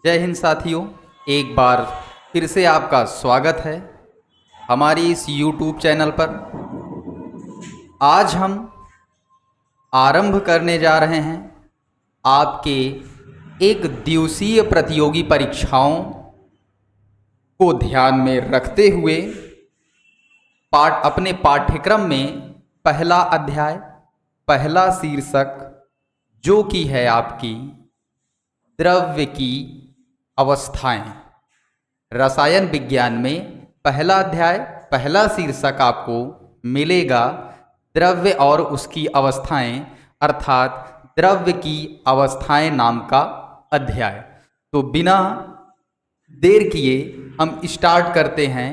जय हिंद साथियों। एक बार फिर से आपका स्वागत है हमारी इस YouTube चैनल पर। आज हम आरंभ करने जा रहे हैं आपके एक दिवसीय प्रतियोगी परीक्षाओं को ध्यान में रखते हुए अपने पाठ्यक्रम में पहला अध्याय, पहला शीर्षक जो कि है आपकी द्रव्य की अवस्थाएं। रसायन विज्ञान में पहला अध्याय, पहला शीर्षक आपको मिलेगा द्रव्य और उसकी अवस्थाएं, अर्थात द्रव्य की अवस्थाएं नाम का अध्याय। तो बिना देर किए हम स्टार्ट करते हैं,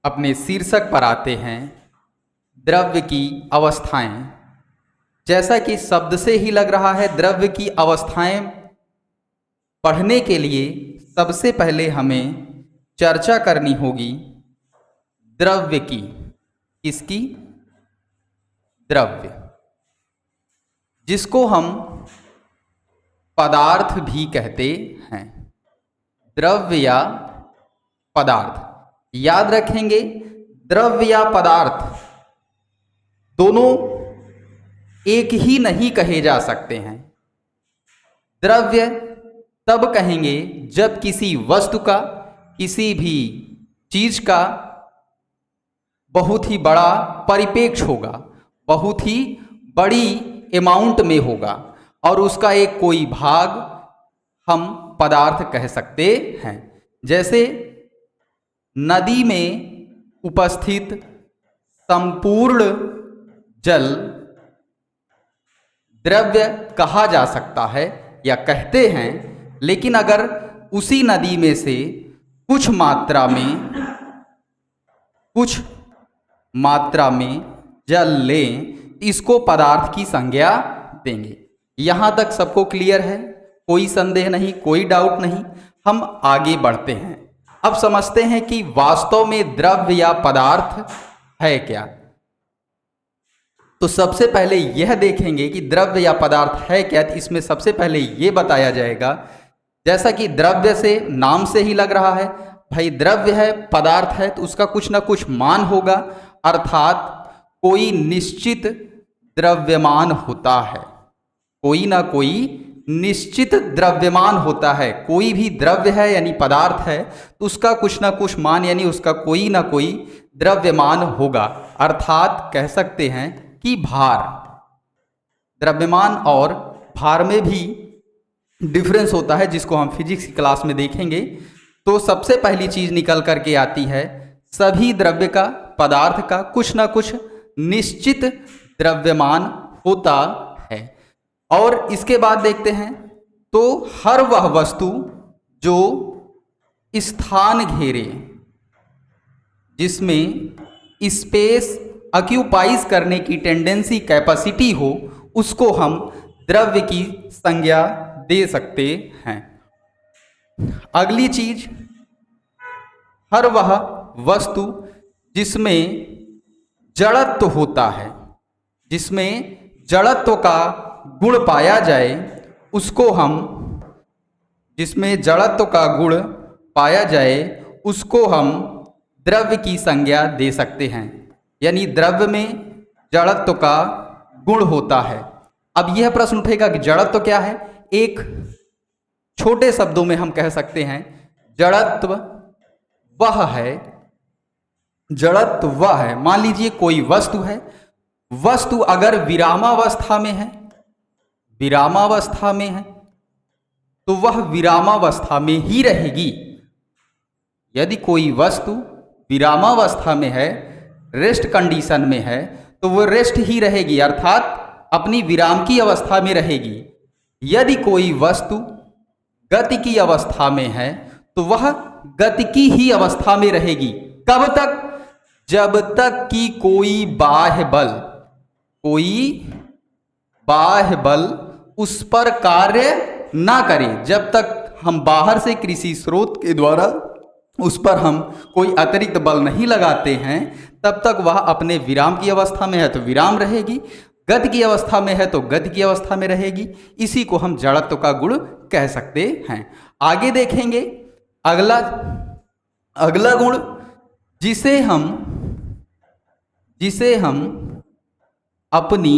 अपने शीर्षक पर आते हैं, द्रव्य की अवस्थाएं। जैसा कि शब्द से ही लग रहा है, द्रव्य की अवस्थाएं पढ़ने के लिए सबसे पहले हमें चर्चा करनी होगी द्रव्य की। किसकी? द्रव्य, जिसको हम पदार्थ भी कहते हैं। द्रव्य या पदार्थ, याद रखेंगे, द्रव्य या पदार्थ दोनों एक ही नहीं कहे जा सकते हैं। द्रव्य तब कहेंगे जब किसी वस्तु का, किसी भी चीज का बहुत ही बड़ा परिपेक्ष होगा, बहुत ही बड़ी अमाउंट में होगा और उसका एक कोई भाग हम पदार्थ कह सकते हैं। जैसे नदी में उपस्थित संपूर्ण जल द्रव्य कहा जा सकता है या कहते हैं, लेकिन अगर उसी नदी में से कुछ मात्रा में जल लें, इसको पदार्थ की संज्ञा देंगे। यहाँ तक सबको क्लियर है? कोई संदेह नहीं, कोई डाउट नहीं। हम आगे बढ़ते हैं। अब समझते हैं कि वास्तव में द्रव्य या पदार्थ है क्या। तो सबसे पहले यह देखेंगे कि द्रव्य या पदार्थ है क्या। तो इसमें सबसे पहले ये बताया जाएगा, जैसा कि द्रव्य से नाम से ही लग रहा है, भाई द्रव्य है, पदार्थ है, तो उसका कुछ ना कुछ मान होगा, अर्थात कोई निश्चित द्रव्यमान होता है। कोई ना कोई निश्चित द्रव्यमान होता है। कोई भी द्रव्य है यानी पदार्थ है, तो उसका कुछ ना कुछ मान यानी उसका कोई ना कोई द्रव्यमान होगा। अर्थात कह सकते हैं कि भार, द्रव्यमान और भार में भी डिफरेंस होता है, जिसको हम फिजिक्स की क्लास में देखेंगे। तो सबसे पहली चीज निकल करके आती है, सभी द्रव्य का, पदार्थ का कुछ ना कुछ निश्चित द्रव्यमान होता है। और इसके बाद देखते हैं, तो हर वह वस्तु जो स्थान घेरे, जिसमें स्पेस ऑक्यूपाइज करने की टेंडेंसी, कैपेसिटी हो, उसको हम द्रव्य की संज्ञा दे सकते हैं। अगली चीज, हर वह वस्तु जिसमें जड़त्व होता है, जिसमें जड़त्व का गुण पाया जाए, उसको हम, जिसमें जड़त्व का गुण पाया जाए, उसको हम द्रव्य की संज्ञा दे सकते हैं। यानी द्रव्य में जड़त्व का गुण होता है। अब यह प्रश्न उठेगा कि जड़त्व क्या है। एक छोटे शब्दों में हम कह सकते हैं, जड़त्व वह है, जड़त्व वह है, मान लीजिए कोई वस्तु है, वस्तु अगर विरामावस्था में है, विरामावस्था में है, तो वह विरामावस्था में ही रहेगी। यदि कोई वस्तु विरामावस्था में है, रेस्ट कंडीशन में है, तो वह रेस्ट ही रहेगी, अर्थात अपनी विराम की अवस्था में रहेगी। यदि कोई वस्तु गति की अवस्था में है, तो वह गति की ही अवस्था में रहेगी। कब तक? जब तक कि कोई बाह्य बल उस पर कार्य ना करे। जब तक हम बाहर से किसी स्रोत के द्वारा उस पर हम कोई अतिरिक्त बल नहीं लगाते हैं, तब तक वह अपने विराम की अवस्था में है, तो विराम रहेगी। गति की अवस्था में है तो गति की अवस्था में रहेगी। इसी को हम जड़त्व का गुण कह सकते हैं। आगे देखेंगे अगला गुण जिसे हम अपनी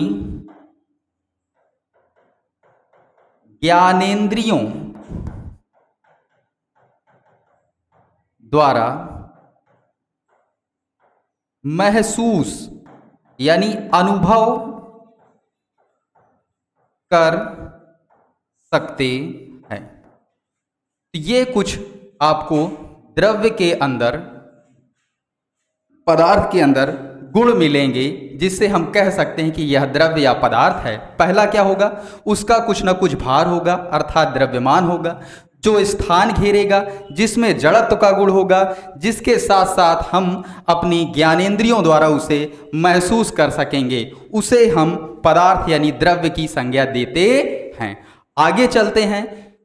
ज्ञानेंद्रियों द्वारा महसूस यानी अनुभव कर सकते हैं। ये कुछ आपको द्रव्य के अंदर, पदार्थ के अंदर गुण मिलेंगे जिससे हम कह सकते हैं कि यह द्रव्य या पदार्थ है। पहला क्या होगा, उसका कुछ न कुछ भार होगा अर्थात द्रव्यमान होगा, जो स्थान घेरेगा, जिसमें जड़त्व का गुण होगा, जिसके साथ साथ हम अपनी ज्ञानेंद्रियों द्वारा उसे महसूस कर सकेंगे, उसे हम पदार्थ यानी द्रव्य की संज्ञा देते हैं। आगे चलते हैं,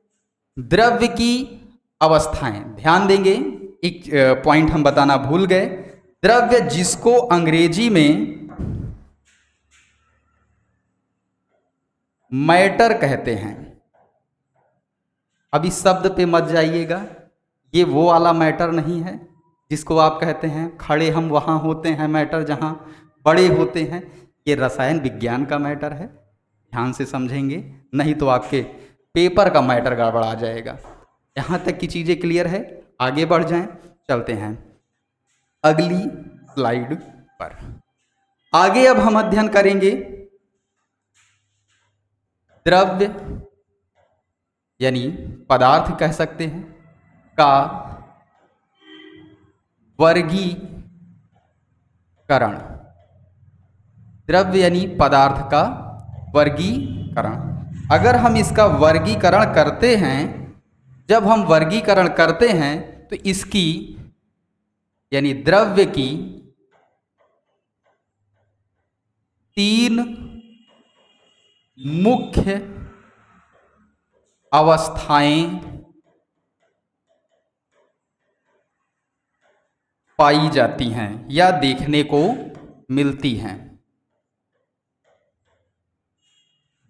द्रव्य की अवस्थाएं ध्यान देंगे। एक पॉइंट हम बताना भूल गए, द्रव्य जिसको अंग्रेजी में मैटर कहते हैं। अब इस शब्द पे मत जाइएगा, ये वो वाला मैटर नहीं है जिसको आप कहते हैं खड़े हम वहाँ होते हैं मैटर जहाँ बड़े होते हैं। ये रसायन विज्ञान का मैटर है, ध्यान से समझेंगे, नहीं तो आपके पेपर का मैटर गड़बड़ा जाएगा। यहाँ तक की चीज़ें क्लियर है, आगे बढ़ जाएं, चलते हैं अगली स्लाइड पर। आगे अब हम अध्ययन करेंगे द्रव्य यानी पदार्थ कह सकते हैं का वर्गीकरण। द्रव्य यानी पदार्थ का वर्गीकरण। अगर हम इसका वर्गीकरण करते हैं, जब हम वर्गीकरण करते हैं तो इसकी यानी द्रव्य की 3 मुख्य अवस्थाएं पाई जाती हैं या देखने को मिलती हैं।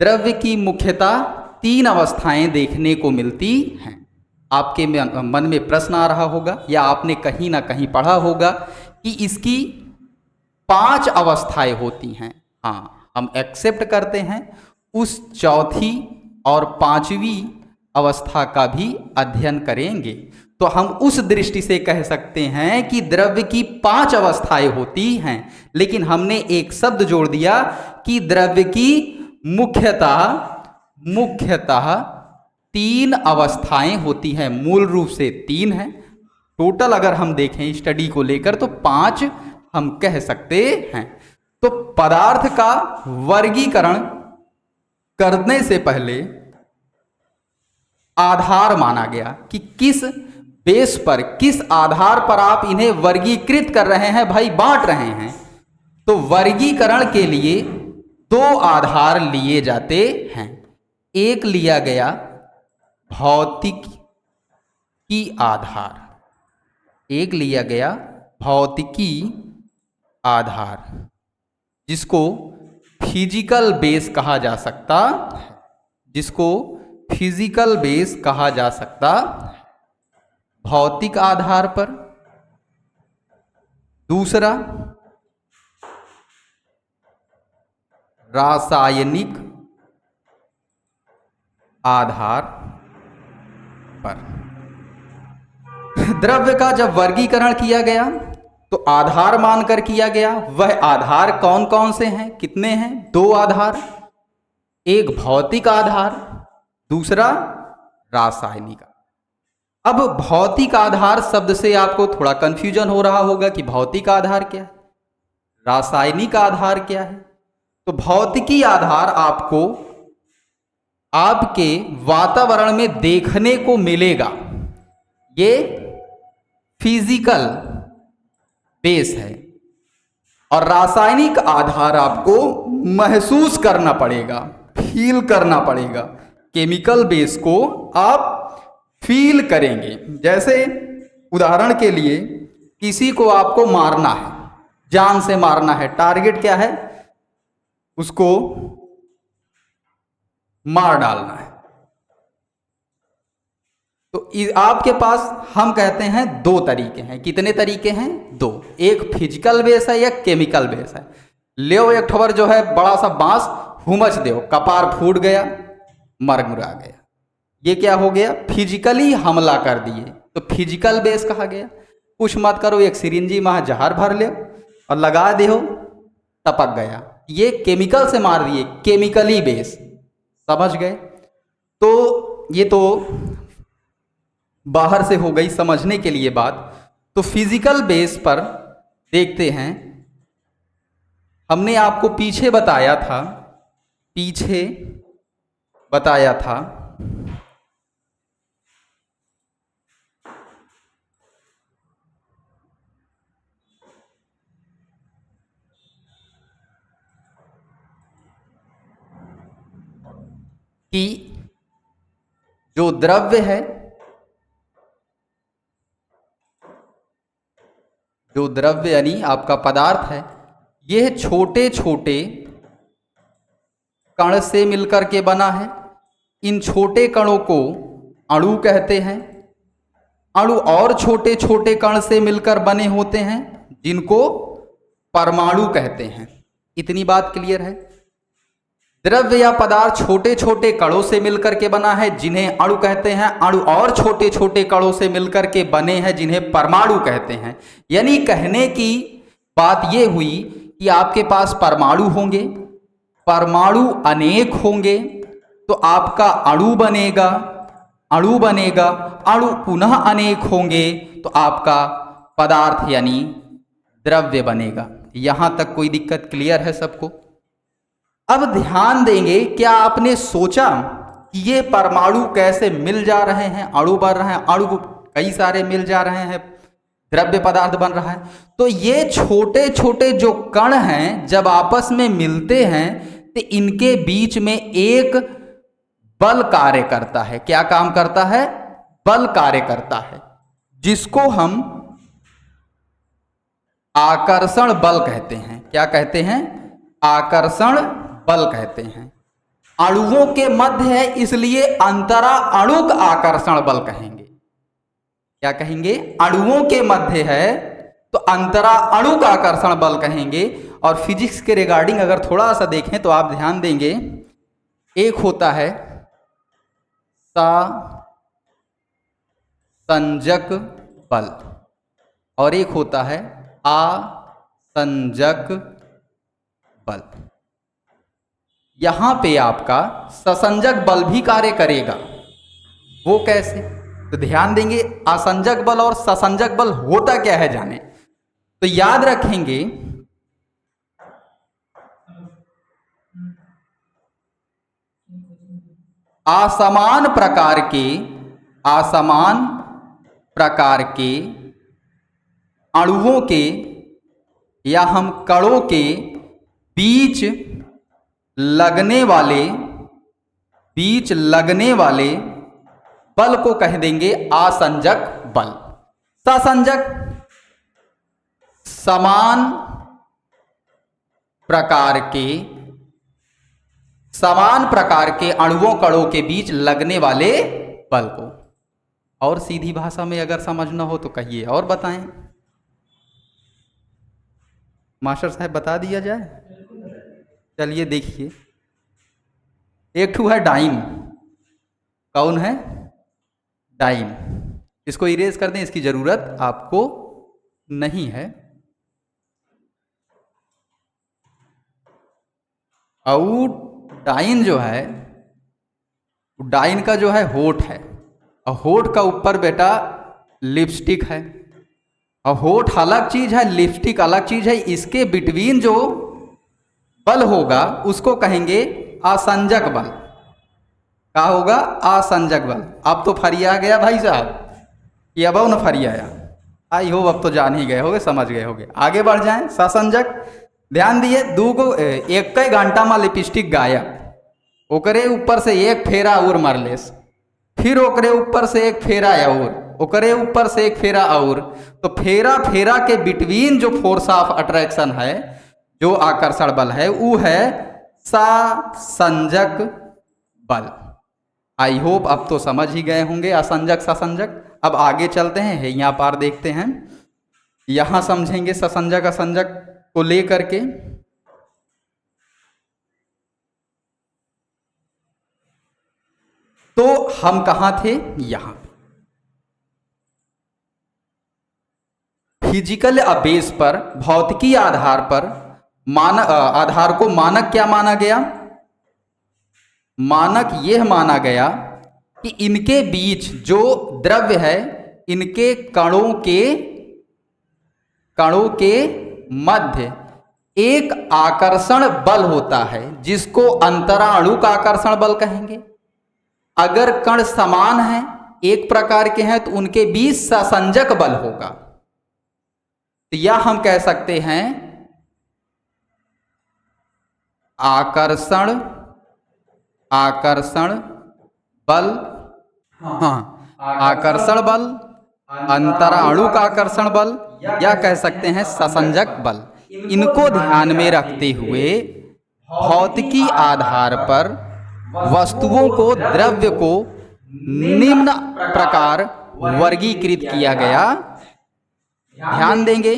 द्रव्य की मुख्यतः 3 अवस्थाएं देखने को मिलती हैं। आपके मन में प्रश्न आ रहा होगा या आपने कहीं ना कहीं पढ़ा होगा कि इसकी 5 अवस्थाएं होती हैं। हाँ, हम एक्सेप्ट करते हैं, उस चौथी और 5वीं अवस्था का भी अध्ययन करेंगे। तो हम उस दृष्टि से कह सकते हैं कि द्रव्य की 5 अवस्थाएं होती हैं, लेकिन हमने एक शब्द जोड़ दिया कि द्रव्य की मुख्यतः 3 अवस्थाएं होती हैं। मूल रूप से 3 हैं, टोटल अगर हम देखें स्टडी को लेकर तो 5 हम कह सकते हैं। तो पदार्थ का वर्गीकरण करने से पहले आधार माना गया कि किस बेस पर, किस आधार पर आप इन्हें वर्गीकृत कर रहे हैं भाई, बांट रहे हैं। तो वर्गीकरण के लिए 2 आधार लिए जाते हैं। एक लिया गया भौतिकी आधार, एक लिया गया भौतिकी आधार जिसको फिजिकल बेस कहा जा सकता, जिसको फिजिकल बेस कहा जा सकता भौतिक आधार पर। दूसरा रासायनिक आधार पर। द्रव्य का जब वर्गीकरण किया गया तो आधार मानकर किया गया। वह आधार कौन कौन से हैं, कितने हैं? 2 आधार, एक भौतिक आधार, दूसरा रासायनिक। अब भौतिक आधार शब्द से आपको थोड़ा कंफ्यूजन हो रहा होगा कि भौतिक आधार क्या है, रासायनिक आधार क्या है। तो भौतिकी आधार आपको आपके वातावरण में देखने को मिलेगा, ये फिजिकल बेस है। और रासायनिक आधार आपको महसूस करना पड़ेगा, फील करना पड़ेगा। केमिकल बेस को आप फील करेंगे। जैसे उदाहरण के लिए किसी को आपको मारना है, जान से मारना है, टारगेट क्या है? उसको मार डालना है। तो आपके पास हम कहते हैं दो तरीके हैं। कितने तरीके हैं? दो। एक फिजिकल बेस है, एक केमिकल बेस है। ले एक ठबर जो है बड़ा सा बांस हुमच दो, कपार फूट गया, मर मुरा गया। ये क्या हो गया? फिजिकली हमला कर दिए, तो फिजिकल बेस कहा गया। कुछ मत करो, एक सिरिंजी में जहर भर ले और लगा दे, टपक गया। ये केमिकल से मार दिए, केमिकली बेस। समझ गए? तो ये तो बाहर से हो गई समझने के लिए बात। तो फिजिकल बेस पर देखते हैं। हमने आपको पीछे बताया था कि जो द्रव्य है, जो द्रव्य यानी आपका पदार्थ है, यह छोटे छोटे कण से मिलकर के बना है। इन छोटे कणों को अणु कहते हैं। अणु और छोटे छोटे कण से मिलकर बने होते हैं, जिनको परमाणु कहते हैं। इतनी बात क्लियर है? द्रव्य या पदार्थ छोटे छोटे कणों से मिलकर के बना है, जिन्हें अणु कहते हैं। अणु और छोटे छोटे कणों से मिलकर के बने हैं, जिन्हें परमाणु कहते हैं। यानी कहने की बात यह हुई कि आपके पास परमाणु होंगे, परमाणु अनेक होंगे, तो आपका अणु बनेगा। अणु बनेगा, अणु पुनः अनेक होंगे, तो आपका पदार्थ यानी द्रव्य बनेगा। यहां तक कोई दिक्कत क्लियर है सबको? अब ध्यान देंगे, क्या आपने सोचा कि ये परमाणु कैसे मिल जा रहे हैं, अणु बन रहे हैं, अणु कई सारे मिल जा रहे हैं, द्रव्य पदार्थ बन रहा है। तो ये छोटे छोटे जो कण हैं जब आपस में मिलते हैं तो इनके बीच में एक बल कार्य करता है। क्या काम करता है? बल कार्य करता है, जिसको हम आकर्षण बल कहते हैं। क्या कहते हैं? आकर्षण बल कहते हैं। अणुओं के मध्य है, इसलिए अंतरा अणुक आकर्षण बल कहेंगे। क्या कहेंगे? अणुओं के मध्य है तो अंतरा अणुक आकर्षण बल कहेंगे। और फिजिक्स के रिगार्डिंग अगर थोड़ा सा देखें तो आप ध्यान देंगे, एक होता है संजक बल और एक होता है असंजक बल। यहां पे आपका ससंजक बल भी कार्य करेगा। वो कैसे? तो ध्यान देंगे, असंजक बल और ससंजक बल होता क्या है जाने। तो याद रखेंगे, असमान प्रकार के अणुओं के या हम कणों के बीच लगने वाले बल को कह देंगे असंजक बल। ससंजक समान प्रकार के अणुओं कणों के बीच लगने वाले बल को। और सीधी भाषा में अगर समझना हो तो कहिए और बताएं। मास्टर साहब बता दिया जाए? चलिए देखिए, एक ठू है डाइम। कौन है? डाइम। इसको इरेज कर दें, इसकी जरूरत आपको नहीं है। और डाइन जो है, डाइन का जो है होठ है, और होठ का ऊपर बेटा लिपस्टिक है। और होठ अलग चीज है, लिपस्टिक अलग चीज है। इसके बिटवीन जो बल होगा उसको कहेंगे असंजक बल। क्या होगा? असंजक बल। अब तो फरिया गया भाई साहब, ये अब न फरियाया। आई हो अब तो जान ही गए होगे, समझ गए होगे। आगे बढ़ जाएं। ससंजक, ध्यान दिए, एक कई घंटा में लिपस्टिक गायब, ओकरे ऊपर से एक फेरा और मरलेस, फिर ओकरे ऊपर से एक फेरा और, ओकरे ऊपर से एक फेरा और। तो फेरा के बिटवीन जो फोर्स ऑफ अट्रैक्शन है, जो आकर्षण बल है, वो है ससंजक बल। आई होप अब तो समझ ही गए होंगे असंजक ससंजक। अब आगे चलते हैं, यहाँ पर देखते हैं, यहां समझेंगे ससंजक असंजक को लेकर के। तो हम कहां थे? यहां फिजिकल बेस पर, भौतिकी आधार पर आधार को मानक क्या माना गया? मानक यह माना गया कि इनके बीच जो द्रव्य है, इनके कणों के मध्य एक आकर्षण बल होता है, जिसको अंतराणुक आकर्षण बल कहेंगे। अगर कण समान हैं, एक प्रकार के हैं, तो उनके बीच ससंजक बल होगा। तो यह हम कह सकते हैं आकर्षण बल, हाँ, आकर्षण बल, अंतराणुक आकर्षण बल, या कह सकते हैं ससंजक बल। इनको ध्यान में रखते हुए भौतिकी आधार पर वस्तुओं को, द्रव्य को निम्न प्रकार वर्गीकृत किया गया। ध्यान देंगे,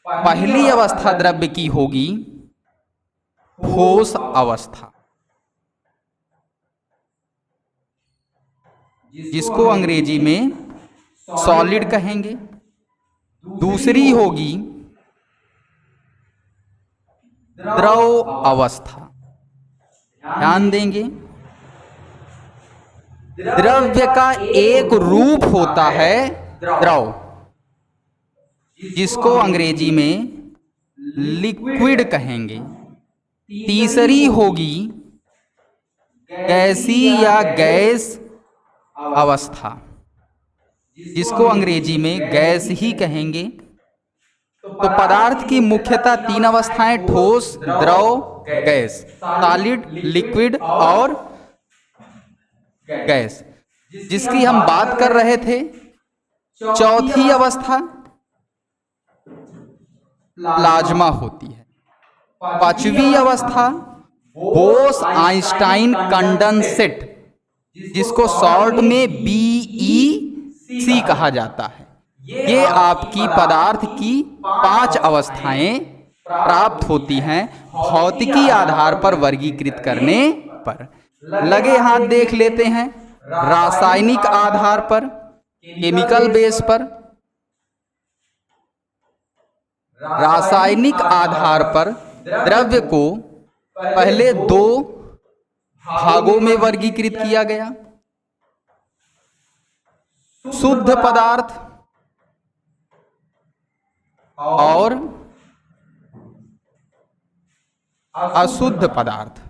पहली अवस्था द्रव्य की होगी ठोस अवस्था, जिसको अंग्रेजी में सॉलिड कहेंगे। दूसरी होगी द्रव अवस्था। ध्यान देंगे, द्रव्य का एक रूप होता है द्रव, जिसको अंग्रेजी में लिक्विड कहेंगे। तीसरी होगी गैसीय या गैस अवस्था, जिसको अंग्रेजी में गैस ही कहेंगे। तो पदार्थ की मुख्यतः तीन अवस्थाएं, ठोस, द्रव, गैस, सॉलिड, लिक्विड और गैस, जिसकी हम बात कर रहे थे। चौथी अवस्था प्लाज्मा होती है। पांचवी अवस्था बोस आइंस्टाइन कंडेंसेट, जिसको शॉर्ट में BEC कहा जाता है। ये आपकी पदार्थ की 5 अवस्थाएं प्राप्त होती हैं भौतिकी आधार पर वर्गीकृत करने पर। लगे हाथ देख लेते हैं रासायनिक आधार पर, केमिकल बेस पर। रासायनिक आधार पर द्रव्य को पहले 2 भागों में वर्गीकृत किया गया, शुद्ध पदार्थ और अशुद्ध पदार्थ।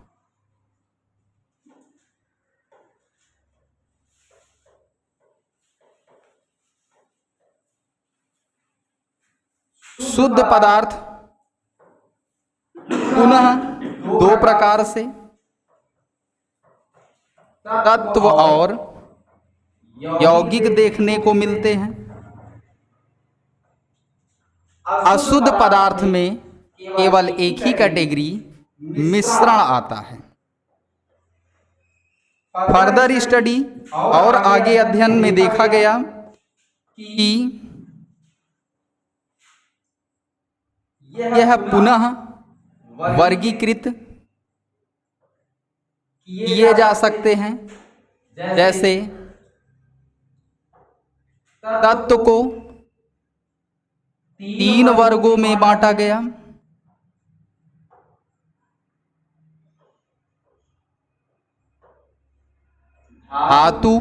शुद्ध पदार्थ पुनः 2 प्रकार से, तत्व और यौगिक देखने को मिलते हैं। अशुद्ध पदार्थ में केवल एक ही कैटेगरी मिश्रण आता है। फर्दर स्टडी और आगे अध्ययन में देखा गया कि यह पुनः वर्गीकृत किए जा सकते हैं। जैसे तत्व को 3 वर्गों में बांटा गया। धातु,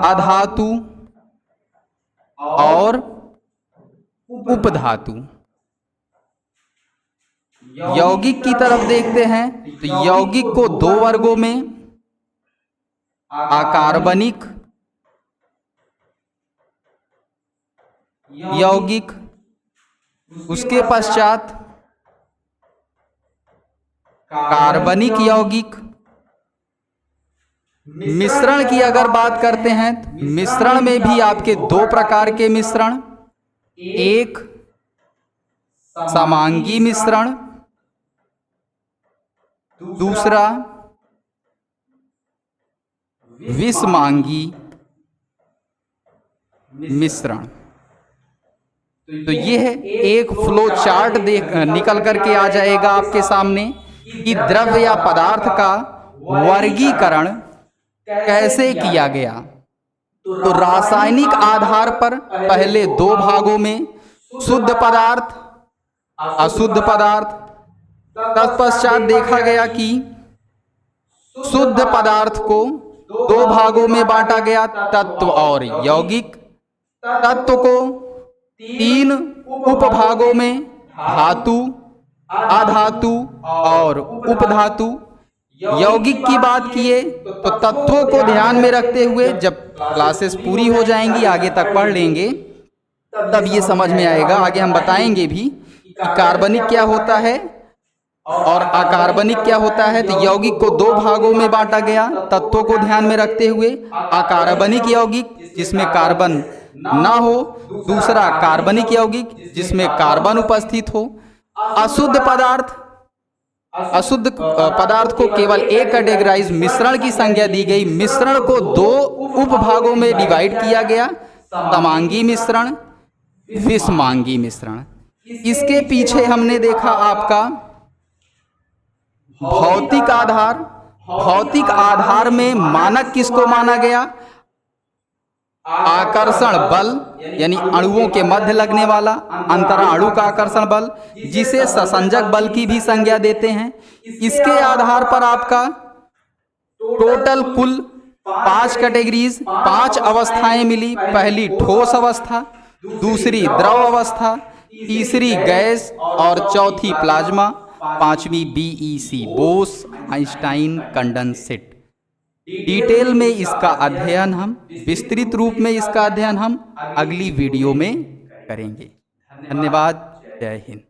अधातु और उपधातु। यौगिक की तरफ देखते हैं तो यौगिक को 2 वर्गों में, अकार्बनिक यौगिक, उसके पश्चात कार्बनिक यौगिक। मिश्रण की अगर बात करते हैं तो मिश्रण में भी आपके 2 प्रकार के मिश्रण, एक समांगी मिश्रण, दूसरा विषमांगी मिश्रण। तो यह एक फ्लो चार्ट निकल करके आ जाएगा आपके सामने कि द्रव्य या पदार्थ का वर्गीकरण कैसे किया गया। तो रासायनिक आधार पर पहले दो भागों में शुद्ध पदार्थ, अशुद्ध पदार्थ, तत्पश्चात देखा गया कि शुद्ध पदार्थ को दो भागों में बांटा गया, तत्व और यौगिक। तत्व को तीन उपभागों में, धातु, अधातु और उपधातु। यौगिक की बात किए तो तत्वों को ध्यान में रखते हुए, जब क्लासेस पूरी हो जाएंगी आगे तक पढ़ लेंगे तब ये समझ में आएगा। आगे हम बताएंगे भी कि कार्बनिक क्या होता है और अकार्बनिक क्या होता है। तो यौगिक को दो भागों में बांटा गया तत्वों को ध्यान में रखते हुए। अकार्बनिक यौगिक जिसमें कार्बन ना हो, दूसरा कार्बनिक यौगिक जिसमें कार्बन उपस्थित हो। अशुद्ध पदार्थ को केवल एक कैटेगराइज मिश्रण की संज्ञा दी गई। मिश्रण को दो उपभागों में डिवाइड किया गया, समांगी मिश्रण, विषमांगी मिश्रण। इसके पीछे हमने देखा आपका भौतिक आधार। भौतिक आधार में मानक किसको माना गया? आकर्षण बल, यानी अणुओं के मध्य लगने वाला अंतरा अणु का आकर्षण बल, जिसे ससंजक बल की भी संज्ञा देते हैं। इसके आधार पर आपका टोटल कुल 5 कैटेगरीज, 5 अवस्थाएं मिली। पहली ठोस अवस्था, दूसरी द्रव अवस्था, तीसरी गैस और चौथी प्लाज्मा, पांचवी BEC Bose Einstein condensate. Detail में इसका अध्ययन हम, विस्तृत रूप में इसका अध्ययन हम अगली वीडियो में करेंगे। धन्यवाद। जय हिंद।